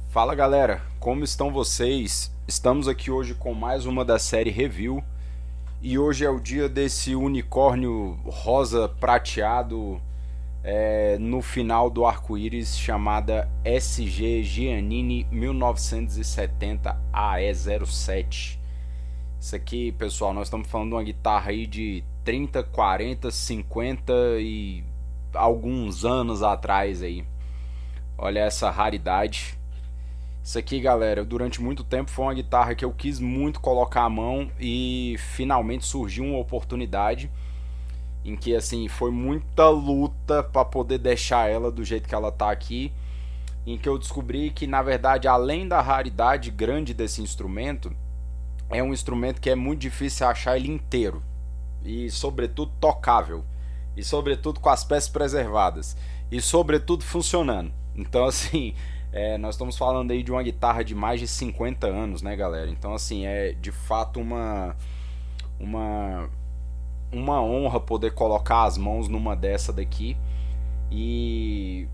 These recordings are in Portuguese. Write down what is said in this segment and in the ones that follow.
Fala galera, como estão vocês? Estamos aqui hoje com mais uma da série Review e hoje é o dia desse unicórnio rosa prateado no final do arco-íris chamada SG Giannini 1970 AE07. Isso aqui, pessoal, nós estamos falando de uma guitarra aí de 30, 40, 50 e alguns anos atrás aí. Olha essa raridade. Isso aqui, galera, durante muito tempo foi uma guitarra que eu quis muito colocar a mão e finalmente surgiu uma oportunidade em que assim foi muita luta para poder deixar ela do jeito que ela tá aqui, em que eu descobri que na verdade, além da raridade grande desse instrumento, é um instrumento que é muito difícil achar ele inteiro e sobretudo tocável e sobretudo com as peças preservadas e sobretudo funcionando. Então assim, nós estamos falando aí de uma guitarra de mais de 50 anos, né, galera? Então, assim, é de fato uma, uma honra poder colocar as mãos numa dessa daqui. E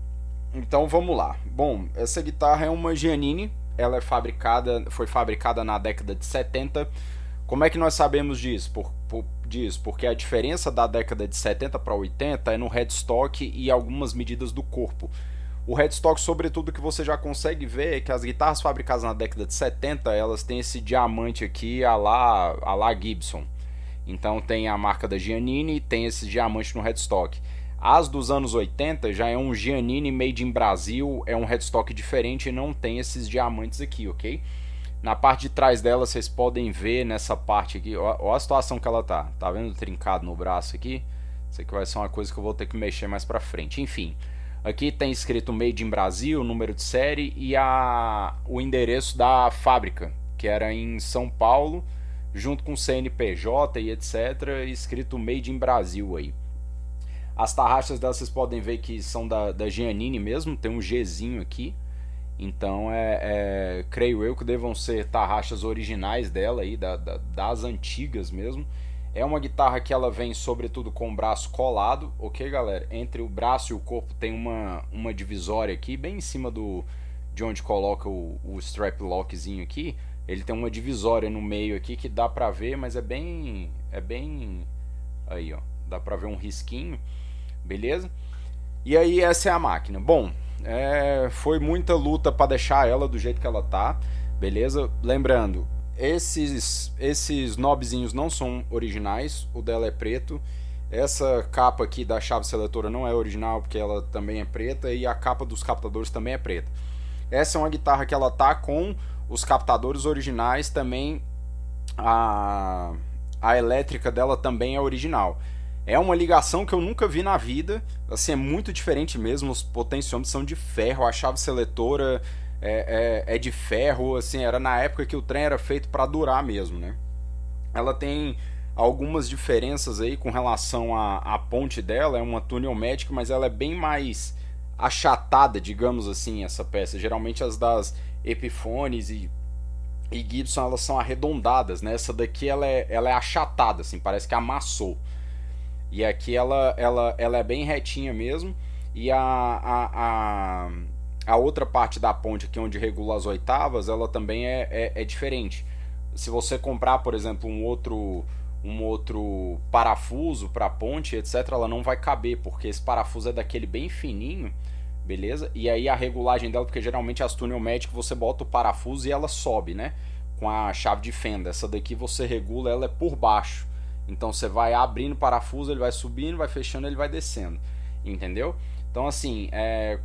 então vamos lá. Bom, essa guitarra é uma Giannini, ela foi fabricada na década de 70. Como é que nós sabemos disso? Disso? Porque a diferença da década de 70 para 80 é no headstock e algumas medidas do corpo. O headstock, sobretudo, que você já consegue ver é que as guitarras fabricadas na década de 70, elas têm esse diamante aqui a la Gibson. Então tem a marca da Giannini e tem esse diamante no headstock. As dos anos 80 já é um Giannini made in Brasil, é um headstock diferente e não tem esses diamantes aqui, ok? Na parte de trás dela vocês podem ver nessa parte aqui, ó a situação que ela tá. Tá vendo o trincado no braço aqui? Isso aqui vai ser uma coisa que eu vou ter que mexer mais pra frente. Enfim, aqui tem escrito Made in Brasil, número de série e o endereço da fábrica, que era em São Paulo, junto com CNPJ e etc, escrito Made in Brasil aí. As tarraxas delas vocês podem ver que são da Giannini mesmo, tem um Gzinho aqui. Então creio eu que devam ser tarraxas originais dela aí, das antigas mesmo. É uma guitarra que ela vem sobretudo com o braço colado, ok, galera? Entre o braço e o corpo tem uma divisória aqui, bem em cima de onde coloca o strap lockzinho aqui. Ele tem uma divisória no meio aqui que dá pra ver, mas é bem aí, ó, dá pra ver um risquinho, beleza? E aí essa é a máquina. Bom, foi muita luta para deixar ela do jeito que ela tá, beleza? Lembrando, esses knobzinhos não são originais, o dela é preto. Essa capa aqui da chave seletora não é original porque ela também é preta e a capa dos captadores também é preta. Essa é uma guitarra que ela tá com os captadores originais também, a elétrica dela também é original. É uma ligação que eu nunca vi na vida, assim, é muito diferente mesmo, os potenciômetros são de ferro, a chave seletora é de ferro, assim, era na época que o trem era feito para durar mesmo, né? Ela tem algumas diferenças aí com relação à ponte dela, é uma Tunelmatic, mas ela é bem mais achatada, digamos assim, essa peça. Geralmente as das Epiphones e Gibson, elas são arredondadas, né? Essa daqui ela é achatada, assim, parece que amassou. E aqui ela é bem retinha mesmo. E a outra parte da ponte aqui onde regula as oitavas, ela também é diferente. Se você comprar, por exemplo, um outro parafuso para ponte, etc, ela não vai caber, porque esse parafuso é daquele bem fininho, beleza? E aí a regulagem dela, porque geralmente as Tunelmatic você bota o parafuso e ela sobe, né? Com a chave de fenda. Essa daqui você regula ela por baixo. Então você vai abrindo o parafuso, ele vai subindo, vai fechando, ele vai descendo, entendeu? Então assim,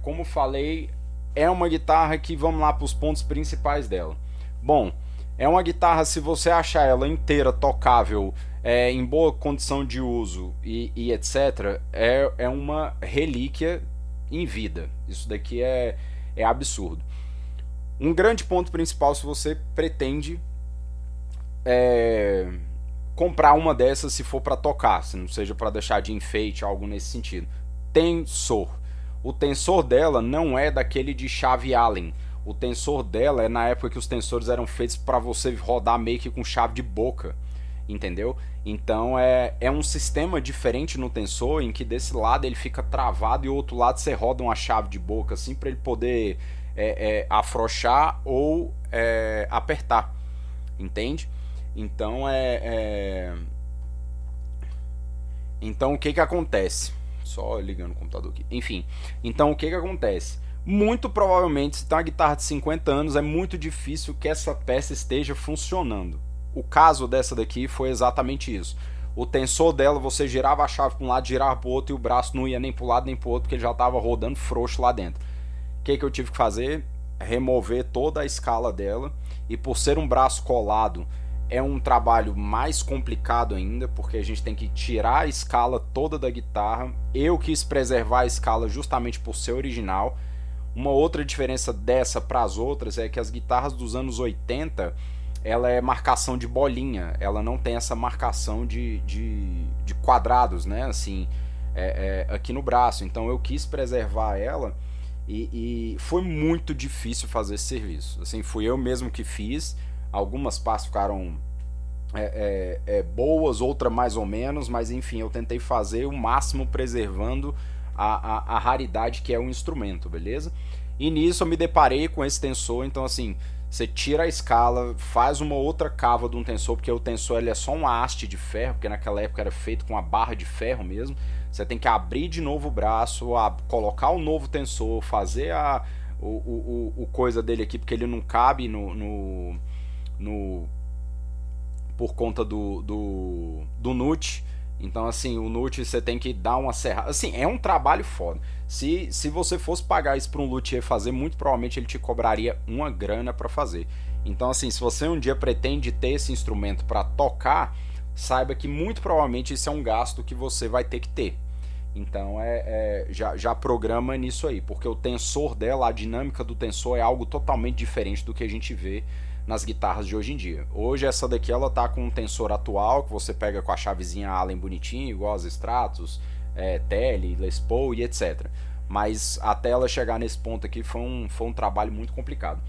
como falei, é uma guitarra que vamos lá para os pontos principais dela. Bom, é uma guitarra, se você achar ela inteira tocável, em boa condição de uso e etc, é uma relíquia em vida. Isso daqui é absurdo. Um grande ponto principal, se você pretende comprar uma dessas, se for para tocar, se não seja para deixar de enfeite, algo nesse sentido. Tensor. O tensor dela não é daquele de chave Allen. O tensor dela é na época que os tensores eram feitos para você rodar meio que com chave de boca, entendeu? Então é um sistema diferente no tensor, em que desse lado ele fica travado e o outro lado você roda uma chave de boca assim para ele poder afrouxar ou apertar, entende? Então então o que acontece? Só ligando o computador aqui. Enfim, então o que acontece? Muito provavelmente, se tem uma guitarra de 50 anos, é muito difícil que essa peça esteja funcionando. O caso dessa daqui foi exatamente isso. O tensor dela, você girava a chave para um lado, girava para o outro, e o braço não ia nem para um lado nem para o outro, porque ele já estava rodando frouxo lá dentro. O que eu tive que fazer? Remover toda a escala dela, e por ser um braço colado, é um trabalho mais complicado ainda, porque a gente tem que tirar a escala toda da guitarra. Eu quis preservar a escala justamente por ser original. Uma outra diferença dessa para as outras é que as guitarras dos anos 80, ela é marcação de bolinha, ela não tem essa marcação de quadrados, né? Assim, aqui no braço. Então eu quis preservar ela, e foi muito difícil fazer esse serviço. Assim, fui eu mesmo que fiz. Algumas partes ficaram boas, outras mais ou menos, mas enfim, eu tentei fazer o máximo preservando a raridade que é o instrumento, beleza? E nisso eu me deparei com esse tensor. Então assim, você tira a escala, faz uma outra cava de um tensor, porque o tensor ele é só uma haste de ferro, porque naquela época era feito com uma barra de ferro mesmo. Você tem que abrir de novo o braço, colocar o novo tensor, fazer o coisa dele aqui, porque ele não cabe por conta do nut. Então assim, o nut você tem que dar uma serrada. Assim, é um trabalho foda. Se você fosse pagar isso para um luthier fazer, muito provavelmente ele te cobraria uma grana para fazer. Então assim, se você um dia pretende ter esse instrumento para tocar, saiba que muito provavelmente isso é um gasto que você vai ter que ter. Então já programa nisso aí, porque o tensor dela, a dinâmica do tensor é algo totalmente diferente do que a gente vê nas guitarras de hoje em dia. Hoje essa daqui ela tá com um tensor atual, que você pega com a chavezinha Allen bonitinho, igual as Stratos, Tele, Les Paul e etc. Mas até ela chegar nesse ponto aqui foi um trabalho muito complicado.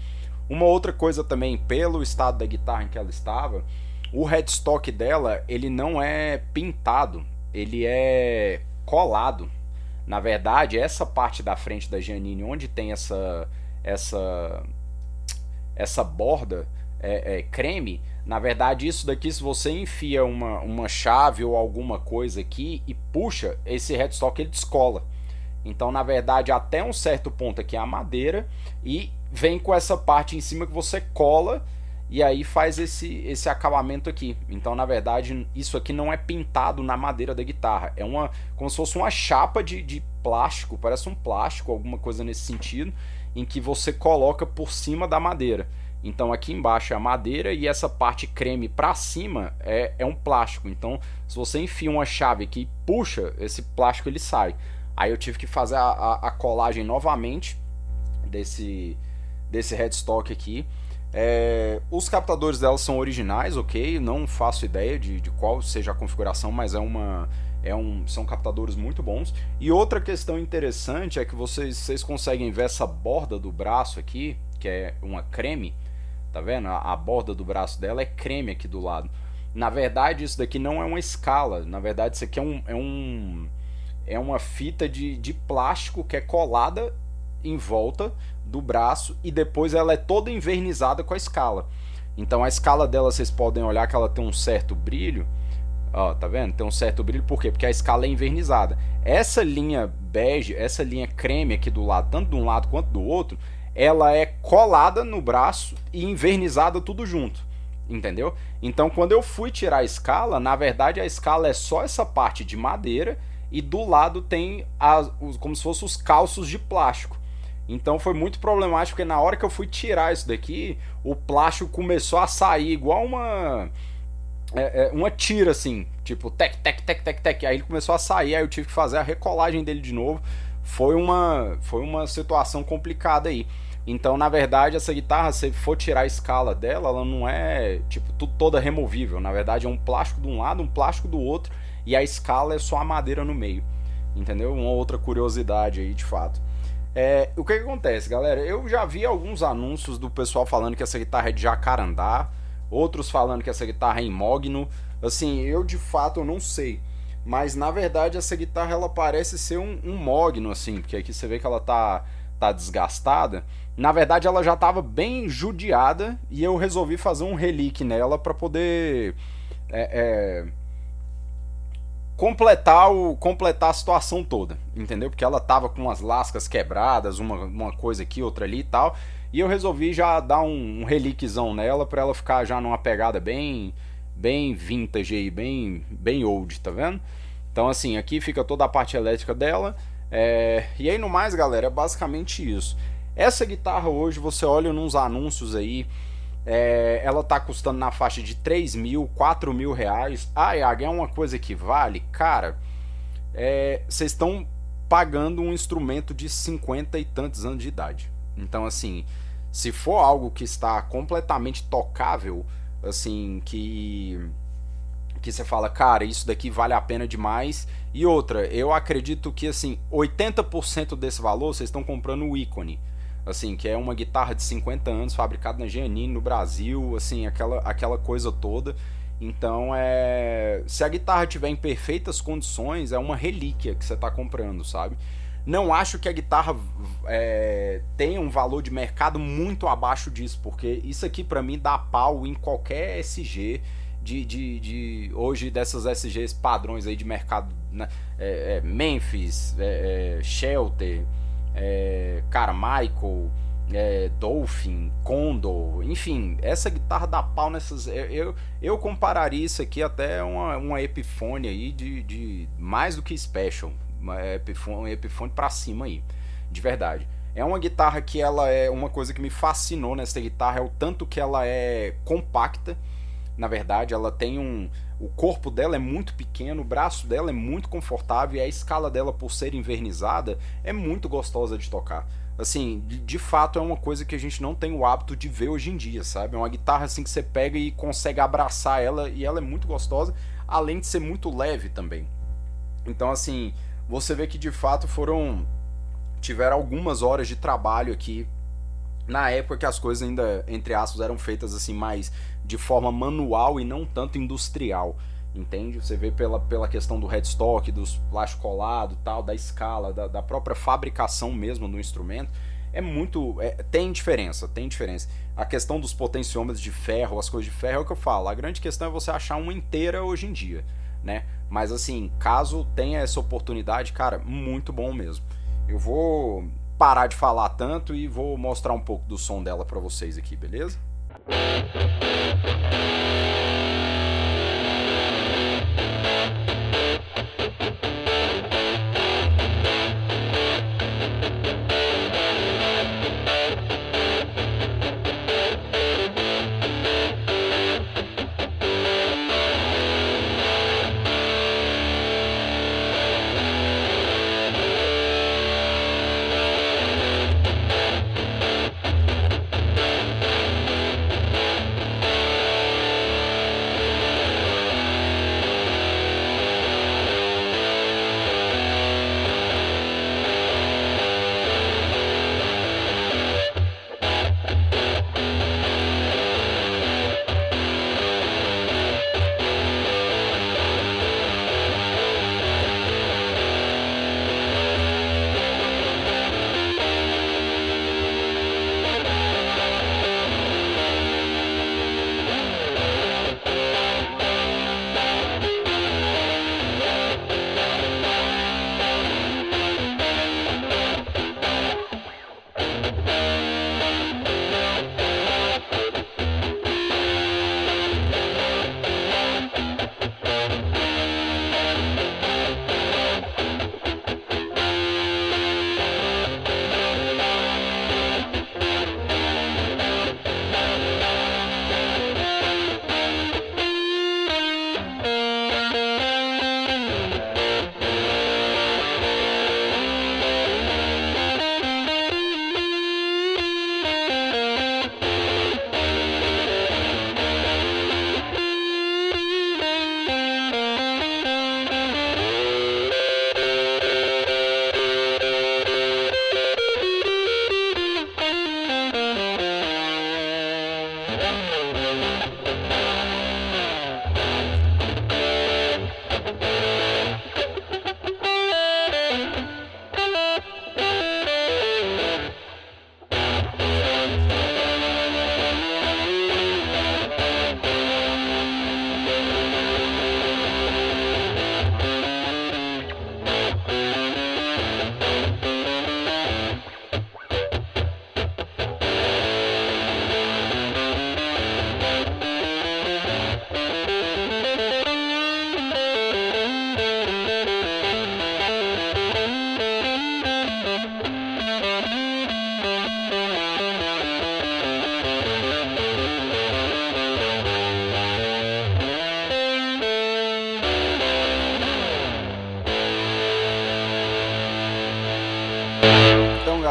Uma outra coisa também, pelo estado da guitarra em que ela estava, o headstock dela, ele não é pintado, ele é colado. Na verdade, essa parte da frente da Giannini, onde tem essa borda creme, na verdade isso daqui, se você enfia uma chave ou alguma coisa aqui e puxa, esse headstock ele descola. Então na verdade até um certo ponto aqui é a madeira, e vem com essa parte em cima que você cola, e aí faz esse acabamento aqui. Então na verdade isso aqui não é pintado na madeira da guitarra, é como se fosse uma chapa de plástico, parece um plástico, alguma coisa nesse sentido, em que você coloca por cima da madeira. Então aqui embaixo é a madeira, e essa parte creme para cima é um plástico. Então se você enfia uma chave aqui e puxa, esse plástico ele sai. Aí eu tive que fazer a colagem novamente desse headstock aqui. Os captadores dela são originais, ok? Não faço ideia de qual seja a configuração, mas são captadores muito bons. E outra questão interessante é que vocês conseguem ver essa borda do braço aqui, que é uma creme, tá vendo? A borda do braço dela é creme aqui do lado. Na verdade isso daqui não é uma escala, na verdade isso aqui é uma fita de plástico que é colada em volta do braço, e depois ela é toda envernizada com a escala. Então a escala dela, vocês podem olhar que ela tem um certo brilho. Ó, tá vendo? Tem um certo brilho, por quê? Porque a escala é envernizada. Essa linha bege, essa linha creme aqui do lado, tanto de um lado quanto do outro, ela é colada no braço e envernizada tudo junto, entendeu? Então quando eu fui tirar a escala, na verdade a escala é só essa parte de madeira, e do lado tem como se fossem os calços de plástico. Então foi muito problemático, porque na hora que eu fui tirar isso daqui, o plástico começou a sair igual uma tira, assim, tipo tec, tec, tec, tec, tec. Aí ele começou a sair, aí eu tive que fazer a recolagem dele de novo. Foi uma situação complicada aí. Então na verdade essa guitarra, se for tirar a escala dela, ela não é tipo toda removível. Na verdade é um plástico de um lado, um plástico do outro, e a escala é só a madeira no meio, entendeu? Uma outra curiosidade aí, de fato. O que acontece, galera? Eu já vi alguns anúncios do pessoal falando que essa guitarra é de jacarandá, outros falando que essa guitarra é em mogno. Assim, eu de fato eu não sei, mas na verdade essa guitarra ela parece ser um mogno, assim, porque aqui você vê que ela tá desgastada. Na verdade, ela já estava bem judiada e eu resolvi fazer um relique nela para poder é, é, completar a situação toda, entendeu? Porque ela tava com as lascas quebradas, uma coisa aqui, outra ali e tal. E eu resolvi já dar um reliquezão nela pra ela ficar já numa pegada bem vintage aí, bem old, tá vendo? Então assim, aqui fica toda a parte elétrica dela. E aí no mais, galera, é basicamente isso. Essa guitarra hoje, você olha nos anúncios aí, ela tá custando na faixa de 3 mil, 4 mil reais. Ah, Iago, é uma coisa que vale? Cara, vocês estão pagando um instrumento de 50 e tantos anos de idade. Então, assim, se for algo que está completamente tocável, assim, que você fala, cara, isso daqui vale a pena demais. E outra, eu acredito que assim, 80% desse valor vocês estão comprando o ícone. Assim, que é uma guitarra de 50 anos, fabricada na Giannini, no Brasil, assim, aquela coisa toda. Então, se a guitarra tiver em perfeitas condições, é uma relíquia que você está comprando, sabe? Não acho que a guitarra tenha um valor de mercado muito abaixo disso, porque isso aqui para mim dá pau em qualquer SG hoje dessas SGs padrões aí de mercado, né? Memphis, Shelter, Carmichael, Dolphin, Condor, enfim, essa guitarra dá pau nessas. Eu compararia isso aqui até uma Epiphone aí de mais do que Special, uma Epiphone pra cima aí, de verdade. É uma guitarra que ela é uma coisa que me fascinou nessa guitarra, é o tanto que ela é compacta. Na verdade, ela tem o corpo dela é muito pequeno, o braço dela é muito confortável e a escala dela, por ser invernizada, é muito gostosa de tocar. Assim, de fato é uma coisa que a gente não tem o hábito de ver hoje em dia, sabe? É uma guitarra assim que você pega e consegue abraçar ela e ela é muito gostosa, além de ser muito leve também. Então, assim, você vê que de fato tiveram algumas horas de trabalho aqui na época que as coisas ainda, entre aspas, eram feitas assim mais de forma manual e não tanto industrial, entende? Você vê pela questão do headstock, dos plásticos colados, tal, da escala, da própria fabricação mesmo do instrumento, tem diferença, tem diferença. A questão dos potenciômetros de ferro, as coisas de ferro é o que eu falo, a grande questão é você achar uma inteira hoje em dia, né? Mas assim, caso tenha essa oportunidade, cara, muito bom mesmo. Eu vou parar de falar tanto e vou mostrar um pouco do som dela pra vocês aqui, beleza?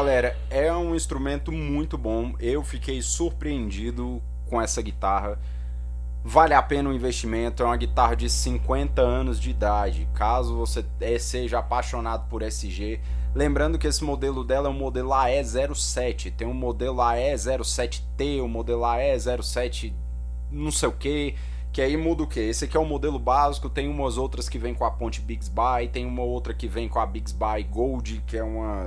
galera, é um instrumento muito bom. Eu fiquei surpreendido com essa guitarra. Vale a pena o investimento, é uma guitarra de 50 anos de idade. Caso você seja apaixonado por SG, lembrando que esse modelo dela é um modelo AE07, tem um modelo AE07T, o modelo AE07 não sei o que aí muda o que? Esse aqui é o modelo básico, tem umas outras que vem com a ponte Bixby, tem uma outra que vem com a Bixby Gold, que é uma...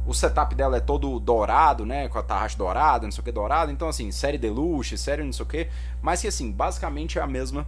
o setup dela é todo dourado, né, com a tarraxa dourada, não sei o que dourado, então assim, série Deluxe, série não sei o que, mas que assim, basicamente é a mesma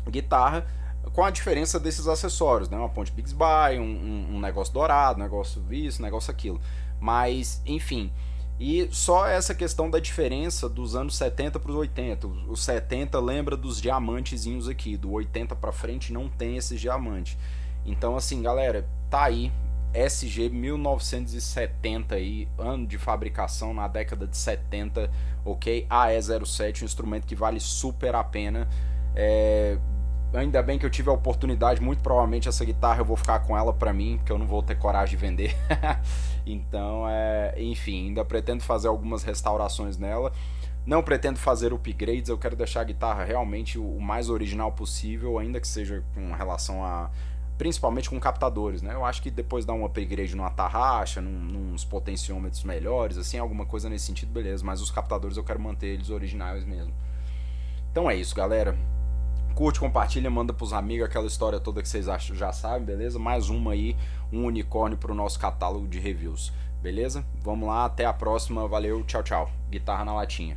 guitarra, com a diferença desses acessórios, né, uma ponte Bixby, um negócio dourado, um negócio isso, um negócio aquilo, mas enfim... E só essa questão da diferença dos anos 70 para os 80. Os 70 lembra dos diamantezinhos aqui, do 80 para frente não tem esses diamantes. Então assim, galera, tá aí SG 1970 aí, ano de fabricação na década de 70, ok? AE07, um instrumento que vale super a pena. Ainda bem que eu tive a oportunidade, muito provavelmente essa guitarra eu vou ficar com ela pra mim, porque eu não vou ter coragem de vender. Então, enfim, ainda pretendo fazer algumas restaurações nela. Não pretendo fazer upgrades, eu quero deixar a guitarra realmente o mais original possível, ainda que seja com relação a... principalmente com captadores, né? Eu acho que depois dar um upgrade numa tarraxa, nos potenciômetros melhores, assim, alguma coisa nesse sentido, beleza. Mas os captadores eu quero manter eles originais mesmo. Então é isso, galera. Curte, compartilha, manda pros amigos aquela história toda que vocês já sabem, beleza? Mais uma aí, um unicórnio pro nosso catálogo de reviews, beleza? Vamos lá, até a próxima, valeu, tchau, tchau. Guitarra na latinha.